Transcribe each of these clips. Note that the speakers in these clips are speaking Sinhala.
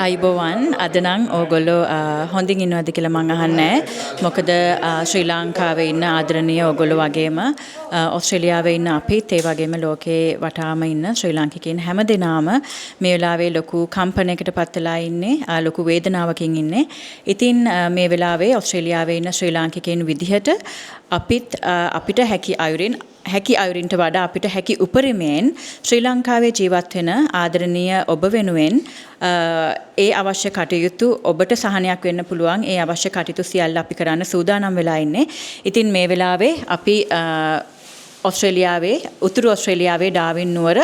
අයිබෝවන් අද නම් ඕගොල්ලෝ හොඳින් ඉන්නවද කියලා මම අහන්නේ. මොකද ශ්‍රී ලංකාවේ ඉන්න ආදරණීය ඕගොල්ලෝ වගේම ඕස්ට්‍රේලියාවේ ඉන්න අපිත් ඒ වගේම ලෝකේ වටාම ඉන්න ශ්‍රී ලාංකිකයන් හැමදෙනාම මේ වෙලාවේ ලොකු කම්පනයකට පත් වෙලා ඉන්නේ, ලොකු වේදනාවකින් ඉන්නේ. ඉතින් මේ වෙලාවේ ඕස්ට්‍රේලියාවේ ඉන්න ශ්‍රී ලාංකිකයන් විදිහට අපිට හැකි අයුරින්ට වඩා අපිට හැකි උපරිමයෙන් ශ්‍රී ලංකාවේ ජීවත් වෙන ආදරණීය ඔබ වෙනුවෙන් ඒ අවශ්‍ය කටයුතු ඔබට සහනයක් වෙන්න පුළුවන් ඒ අවශ්‍ය කටයුතු සියල්ල අපි කරන්න සූදානම් වෙලා ඉන්නේ. ඉතින් මේ වෙලාවේ අපි උතුරු ඔස්ට්‍රේලියාවේ ඩාවින් නුවර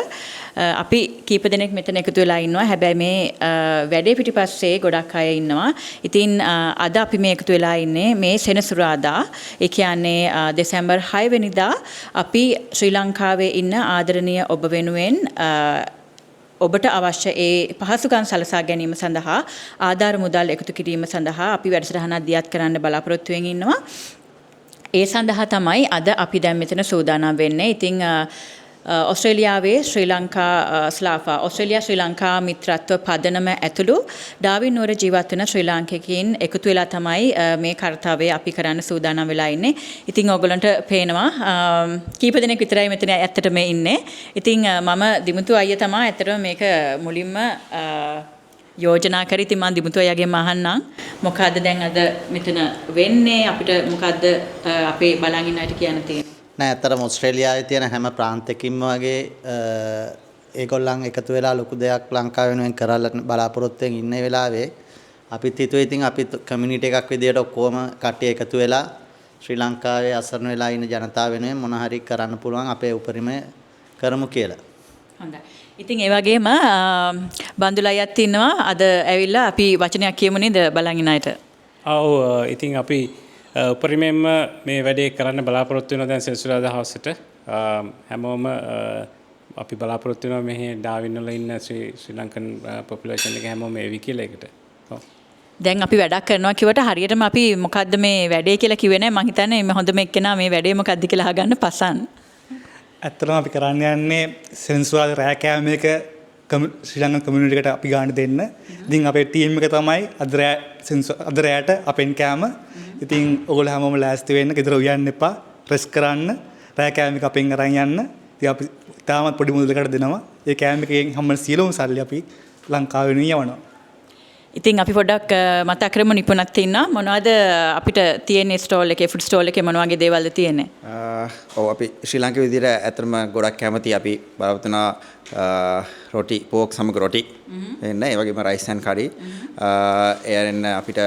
අපි කීප දෙනෙක් මෙතන එකතු වෙලා ඉන්නවා. හැබැයි මේ වැඩේ පිටිපස්සේ ගොඩක් අය ඉන්නවා. ඉතින් අද අපි මේ එකතු වෙලා ඉන්නේ මේ සෙනසුරාදා. ඒ කියන්නේ දෙසැම්බර් 6 වෙනිදා අපි ශ්‍රී ලංකාවේ ඉන්න ආදරණීය ඔබ වෙනුවෙන් ඔබට අවශ්‍ය ඒ පහසුකම් සලසා ගැනීම සඳහා ආධාර මුදල් එකතු කිරීම සඳහා අපි වැඩසටහනක් දියත් කරන්න බලාපොරොත්තු වෙමින් ඉන්නවා. ඒ සඳහා තමයි අද අපි දැන් මෙතන සූදානම් වෙන්නේ. ඉතින් ඔස්ට්‍රේලියාවේ ඔස්ට්‍රේලියා ශ්‍රී ලංකා මිත්‍රත්ව පදනම ඇතුළු ඩාවින් නුවර ජීවත් වෙන ශ්‍රී ලාංකිකයින් එකතු වෙලා තමයි මේ කාර්යය අපි කරන්න සූදානම් වෙලා ඉන්නේ. ඉතින් ඕගොල්ලන්ට පේනවා කීප දෙනෙක් විතරයි මෙතන ඇත්තටම ඉන්නේ. ඉතින් මම දිමුතු අයියා තමයි ඇත්තටම මේක මුලින්ම යෝජනා කරේ. ඉතින් මම දිමුතු අයියාගෙන් අහන්නම් මොකද්ද දැන් අද මෙතන වෙන්නේ, අපිට මොකද්ද අපේ බලන් ඉන්න අයට කියන්න තියෙන්නේ. නෑ, ඇත්තටම ඕස්ට්‍රේලියාවේ තියෙන හැම ප්‍රාන්තයකින්ම වගේ ඒගොල්ලන් එකතු වෙලා ලොකු දෙයක් ලංකාව වෙනුවෙන් කරලා බලාපොරොත්තුෙන් ඉන්න වෙලාවේ අපිත් හිතුවේ ඉතින් අපිත් කමියුනිටි එකක් විදියට ඔක්කොම කට්ටිය එකතු වෙලා ශ්‍රී ලංකාවේ අසරණ වෙලා ඉන්න ජනතාව වෙනුවෙන් මොන හරි කරන්න පුළුවන් අපේ උපරිමය කරමු කියලා. හොඳයි. ඉතින් ඒ වගේම බන්දුල අයත් ඉන්නවා. අද ඇවිල්ලා අපි වචනයක් කියමු නේද බලන් ඉන්න අයට. ඔව්, ඉතින් අපි උපරිමයෙන්ම මේ වැඩේ කරන්න බලාපොරොත්තු වෙනවා දැන් සෙනසුරාදා හවසට. හැමෝම අපි බලාපොරොත්තු වෙනවා මෙහි ඩාවින් වල ඉන්න ශ්‍රී ලංකන් පොපුලේෂන් එක හැමෝම එවි කියලා එකට. ඔව්. දැන් අපි වැඩක් කරනවා කිව්වට හරියටම අපි මොකද්ද මේ වැඩේ කියලා කිව්වේ නැහැ. මං හිතන්නේ මේ හොඳම එක්කෙනා මේ වැඩේ මොකද්ද කියලා අහගන්න පසන්. ඇත්තටම අපි කරන්න යන්නේ සෙනසුරාදා රෑ කෑම එක ශ්‍රී ලංකන් කමියුනිටි එකට අපි ගන්න දෙන්න. ඉතින් අපේ ටීම් එක තමයි අද රෑට අපෙන් කෑම. ඉතින් ඔයගොල්ලෝ හැමෝම ලෑස්ති වෙන්න, ගෙදර උයන්න එපා, රෙස්ට් කරන්න. රෑ කෑම එක අපෙන් අරන් යන්න. ඉතින් අපි තාමත් පොඩි මුදලකට දෙනවා. ඒ කෑම එකෙන් හැමෝම සියලුම සල්ලි අපි ලංකාව වෙනුවෙන් යවනවා. ඉතින් අපි පොඩ්ඩක් මතක් කරමු නිපුණත් ඉන්නවා. මොනවද අපිට තියෙන ස්ටෝල් එකේ, ෆුඩ් ස්ටෝල් එකේ මොන වගේ දේවල්ද තියෙන්නේ? ඔව්, අපි ශ්‍රී ලංකාවේ විදිහට ඇත්තටම ගොඩක් කැමති අපි බලාපොරොත්තු වෙනවා රොටි, පෝක් සමග රොටි එන්න, ඒ වගේම රයිස් ඇන්ඩ් කරි. එයන් අපිට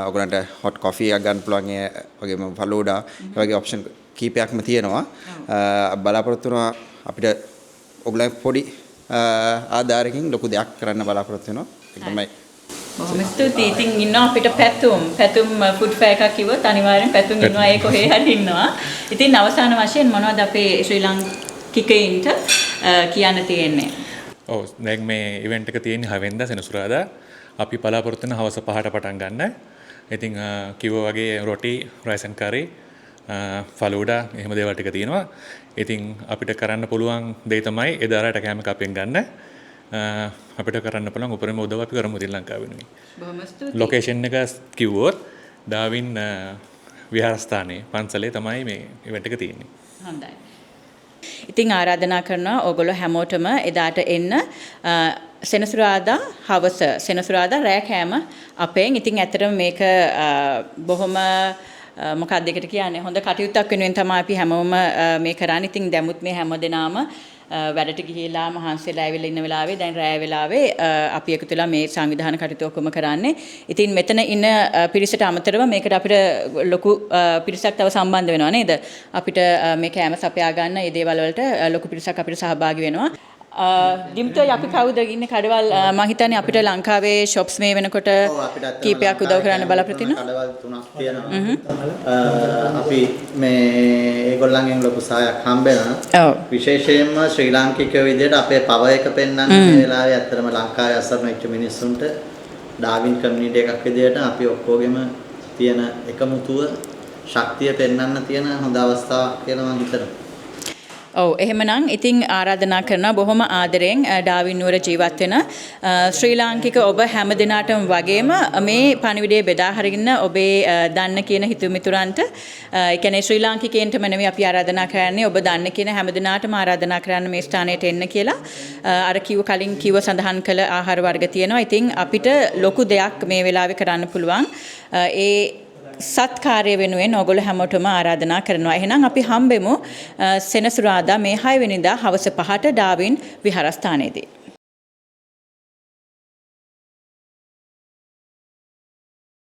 ඔයගොල්ලන්ට හොට් කොෆි එකක් ගන්න පුළුවන්, ඒ වගේම ෆලූඩා, ඒ වගේ ඔප්ෂන් කීපයක්ම තියෙනවා. බලාපොරොත්තු වෙනවා අපිට ඔයගොල්ලන් පොඩි ආධාරකින් ලොකු දෙයක් කරන්න බලාපොරොත්තු වෙනවා. ඒක තමයි. බොහොම ස්තුතියි. ඉතින් ඉන්නවා අපිට පැතුම් ෆුඩ් ෆෙයා එකක් කිව්වොත් අනිවාර්යෙන් පැතුම් ඉන්නවා. ඒ කොහේ හරි ඉන්නවා. ඉතින් අවසාන වශයෙන් මොනවද අපේ ශ්‍රී ලාංකිකයින්ට කියන්න තියෙන්නේ? ඔව්, දැන් මේ ඉවෙන්ට් එක තියෙන්නේ හවෙන්දා සෙනසුරාදා. අපි බලාපොරොත්තු වෙන හවස 5ට පටන් ගන්න. ඉතින් කිව්වා වගේ රොටි, රයිස් ඇන්ඩ් කරි, ෆලූඩා එහෙම දේවල් ටික තියෙනවා. ඉතින් අපිට කරන්න පුළුවන් දේ තමයි එදාට කෑම එක අපෙන් ගන්න. අපිට කරන්න පුළුවන් උපරිම උදව් අපි කරමු ශ්‍රී ලංකාව වෙනුවෙන්. බොහොම ස්තුතියි. ලොකේෂන් එක කිව්වොත් ඩාවින් විහාරස්ථානයේ පන්සලේ තමයි මේ ඉවෙන්ට් එක තියෙන්නේ. හොඳයි. ඉතින් ආරාධනා කරනවා ඕගොල්ලෝ හැමෝටම එදාට එන්න. සෙනසුරාදා රෑ කෑම අපෙන්. ඉතින් ඇත්තටම මේක බොහොම මොකක්ද ඒකට කියන්නේ, හොඳ කටයුත්තක් වෙනුවෙන් තමයි අපි හැමෝම මේ කරන්නේ. ඉතින් දැමුත් මේ හැමදෙනාම වැඩට ගිහිලා මහන්සියලා ඇවිල්ලා ඉන්න වෙලාවේ දැන් රෑ වෙලාවේ අපි එකතු වෙලා මේ සංවිධාන කටයුතු ඔක්කොම කරන්නේ. ඉතින් මෙතන ඉන්න පිරිසට අමතරව මේකට අපිට ලොකු පිරිසක් තව සම්බන්ධ වෙනවා නේද? අපිට මේ කෑම සපයා ගන්න මේ දේවල් වලට ලොකු පිරිසක් අපිට සහභාගී වෙනවා. දිම්තෝයි අපි කවුද ඉන්නේ කඩවල්? මම හිතන්නේ අපිට ලංකාවේ shops මේ වෙනකොට කීපයක් උදව් කරන්න බලාපොරොත්තු වෙනවා. කඩවල් 3ක් තියෙනවා. අපි මේ ඒගොල්ලන්ගෙන් ලොකු සහායක් හම්බෙනවා. විශේෂයෙන්ම ශ්‍රී ලාංකිකයෝ විදිහට අපේ පව එක පෙන්වන්න මේ වෙලාවේ ඇත්තටම ලංකාවේ අසරණ වෙච්ච මිනිස්සුන්ට ඩාවින් කමියුනිටි එකක් විදිහට අපි ඔක්කොගෙම තියෙන එකමුතුව ශක්තිය පෙන්වන්න තියෙන හොඳ අවස්ථාවක් කියලා මම හිතනවා. ඔව් එහෙමනම් ඉතින් ආරාධනා කරනවා බොහොම ආදරෙන් ඩාවින් නුවර ජීවත් වෙන ශ්‍රී ලාංකික ඔබ හැම දිනාටම වගේම මේ පණිවිඩය බෙදා හරින්න ඔබේ දන්න කියන හිතු මිතුරන්ට ඒ කියන්නේ ශ්‍රී ලාංකිකයන්ටම නෙවෙයි අපි ආරාධනා කරන්නේ ඔබ දන්න කියන හැම දිනාටම ආරාධනා කරන්න මේ ස්ථානයට එන්න කියලා අර කලින් කිව්ව සඳහන් කළ ආහාර වර්ග තියෙනවා. ඉතින් අපිට ලොකු දෙයක් මේ වෙලාවේ කරන්න පුළුවන්. ඒ සත්කාරය වෙනුවෙන් ඔයගොල්ලෝ හැමෝටම ආරාධනා කරනවා. එහෙනම් අපි හම්බෙමු සෙනසුරාදා මේ 6 වෙනිදා හවස 5ට ඩාවින් විහාරස්ථානයේදී.